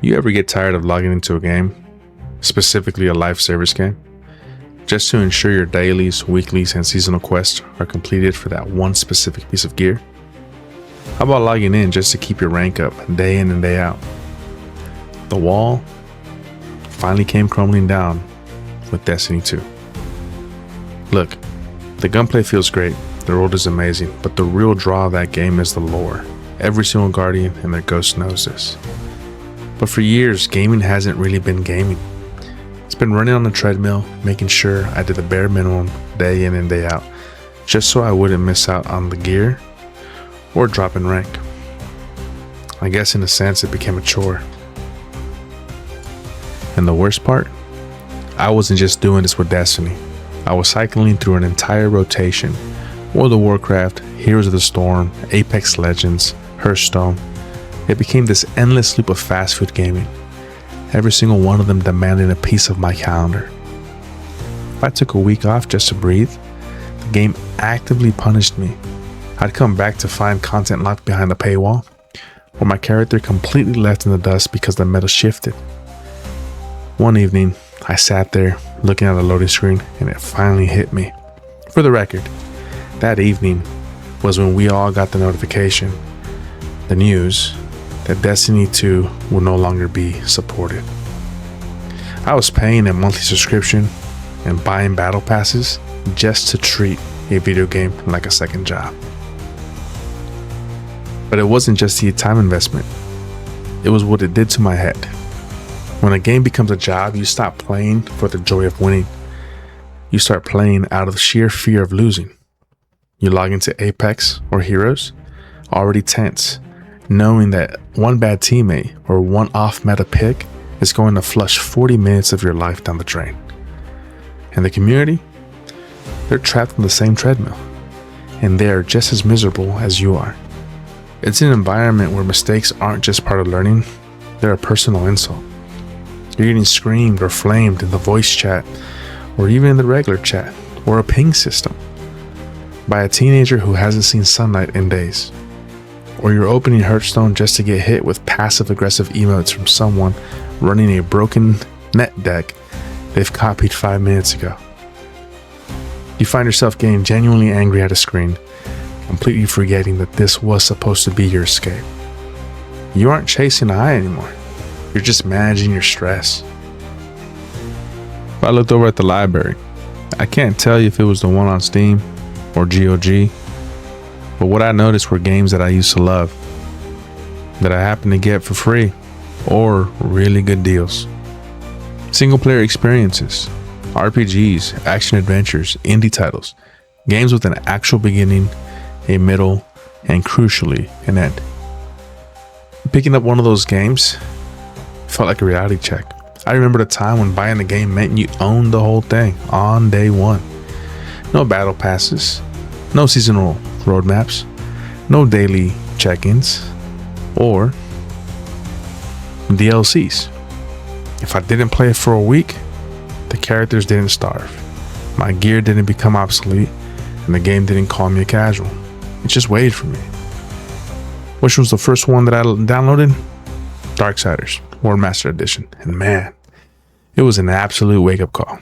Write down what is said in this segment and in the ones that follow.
You ever get tired of logging into a game, specifically a live service game, just to ensure your dailies, weeklies, and seasonal quests are completed for that one specific piece of gear? How about logging in just to keep your rank up day in and day out? The wall finally came crumbling down with Destiny 2. Look, the gunplay feels great, the world is amazing, but the real draw of that game is the lore. Every single Guardian and their ghost knows this. But for years, gaming hasn't really been gaming. It's been running on the treadmill, making sure I did the bare minimum day in and day out, just so I wouldn't miss out on the gear or drop in rank. I guess in a sense it became a chore. And the worst part, I wasn't just doing this with Destiny. I was cycling through an entire rotation: World of Warcraft, Heroes of the Storm, Apex Legends, Hearthstone. It became this endless loop of fast food gaming, every single one of them demanding a piece of my calendar. If I took a week off just to breathe, the game actively punished me. I'd come back to find content locked behind the paywall, or my character completely left in the dust because the meta shifted. One evening, I sat there looking at the loading screen and it finally hit me. For the record, that evening was when we all got the notification, the news, that Destiny 2 will no longer be supported. I was paying a monthly subscription and buying battle passes just to treat a video game like a second job. But it wasn't just the time investment, it was what it did to my head. When a game becomes a job, you stop playing for the joy of winning. You start playing out of sheer fear of losing. You log into Apex or Heroes, already tense, knowing that one bad teammate or one off-meta pick is going to flush 40 minutes of your life down the drain. And the community? They're trapped on the same treadmill, and they are just as miserable as you are. It's an environment where mistakes aren't just part of learning, they're a personal insult. You're getting screamed or flamed in the voice chat, or even in the regular chat, or a ping system, by a teenager who hasn't seen sunlight in days. Or you're opening Hearthstone just to get hit with passive-aggressive emotes from someone running a broken net deck they've copied 5 minutes ago. You find yourself getting genuinely angry at a screen, completely forgetting that this was supposed to be your escape. You aren't chasing a high anymore. You're just managing your stress. I looked over at the library. I can't tell you if it was the one on Steam or GOG, but what I noticed were games that I used to love, that I happened to get for free or really good deals. Single player experiences, RPGs, action adventures, indie titles, games with an actual beginning, a middle, and crucially, an end. Picking up one of those games felt like a reality check. I remember the time when buying the game meant you owned the whole thing on day one. No battle passes, no seasonal roadmaps, no daily check-ins, or DLCs. If I didn't play it for a week, the characters didn't starve, my gear didn't become obsolete, and the game didn't call me a casual. It just waited for me. Which was the first one that I downloaded? Darksiders, Warmastered Edition, and man, it was an absolute wake-up call.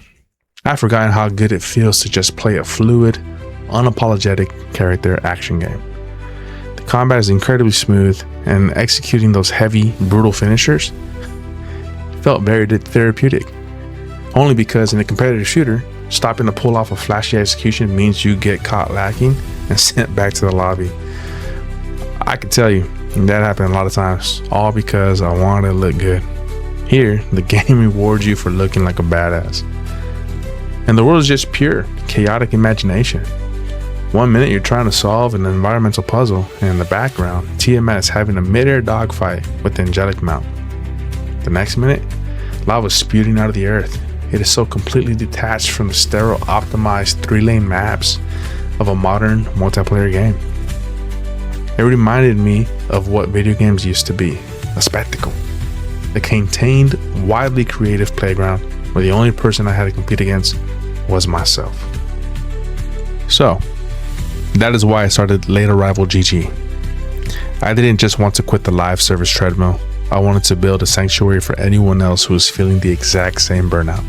I've forgotten how good it feels to just play a fluid, unapologetic character action game. The combat is incredibly smooth, and executing those heavy, brutal finishers felt very therapeutic. Only because in a competitive shooter, stopping to pull off a flashy execution means you get caught lacking and sent back to the lobby. I can tell you, that happened a lot of times, all because I wanted to look good. Here, the game rewards you for looking like a badass. And the world is just pure, chaotic imagination. 1 minute you're trying to solve an environmental puzzle, and in the background, Tiamat is having a mid-air dogfight with the Angelic Mount. The next minute, lava is spewing out of the earth. It is so completely detached from the sterile, optimized 3-lane maps of a modern multiplayer game. It reminded me of what video games used to be, a spectacle. A contained, widely creative playground where the only person I had to compete against was myself. So, that is why I started LateArrivalGG. I didn't just want to quit the live service treadmill. I wanted to build a sanctuary for anyone else who is feeling the exact same burnout.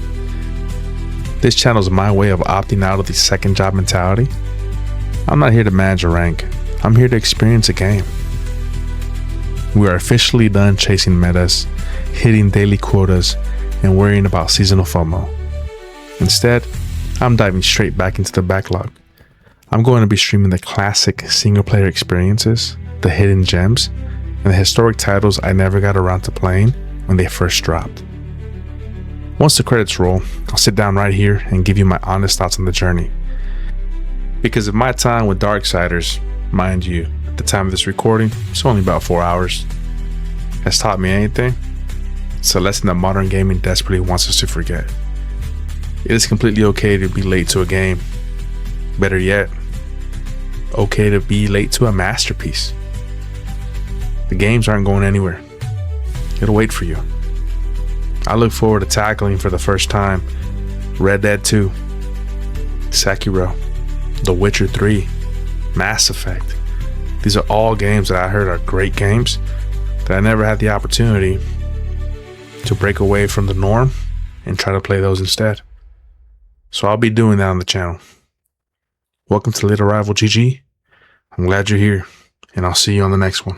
This channel is my way of opting out of the second job mentality. I'm not here to manage a rank. I'm here to experience a game. We are officially done chasing metas, hitting daily quotas, and worrying about seasonal FOMO. Instead, I'm diving straight back into the backlog. I'm going to be streaming the classic single-player experiences, the hidden gems, and the historic titles I never got around to playing when they first dropped. Once the credits roll, I'll sit down right here and give you my honest thoughts on the journey. Because if my time with Darksiders, mind you, at the time of this recording, it's only about 4 hours, has taught me anything, it's a lesson that modern gaming desperately wants us to forget. It is completely okay to be late to a game. Better yet, okay to be late to a masterpiece. The games aren't going anywhere. It'll wait for you. I look forward to tackling for the first time Red Dead 2, Sekiro, The Witcher 3, Mass Effect. These are all games that I heard are great games that I never had the opportunity to break away from the norm and try to play those instead. So I'll be doing that on the channel. Welcome to LateArrivalGG. I'm glad you're here, and I'll see you on the next one.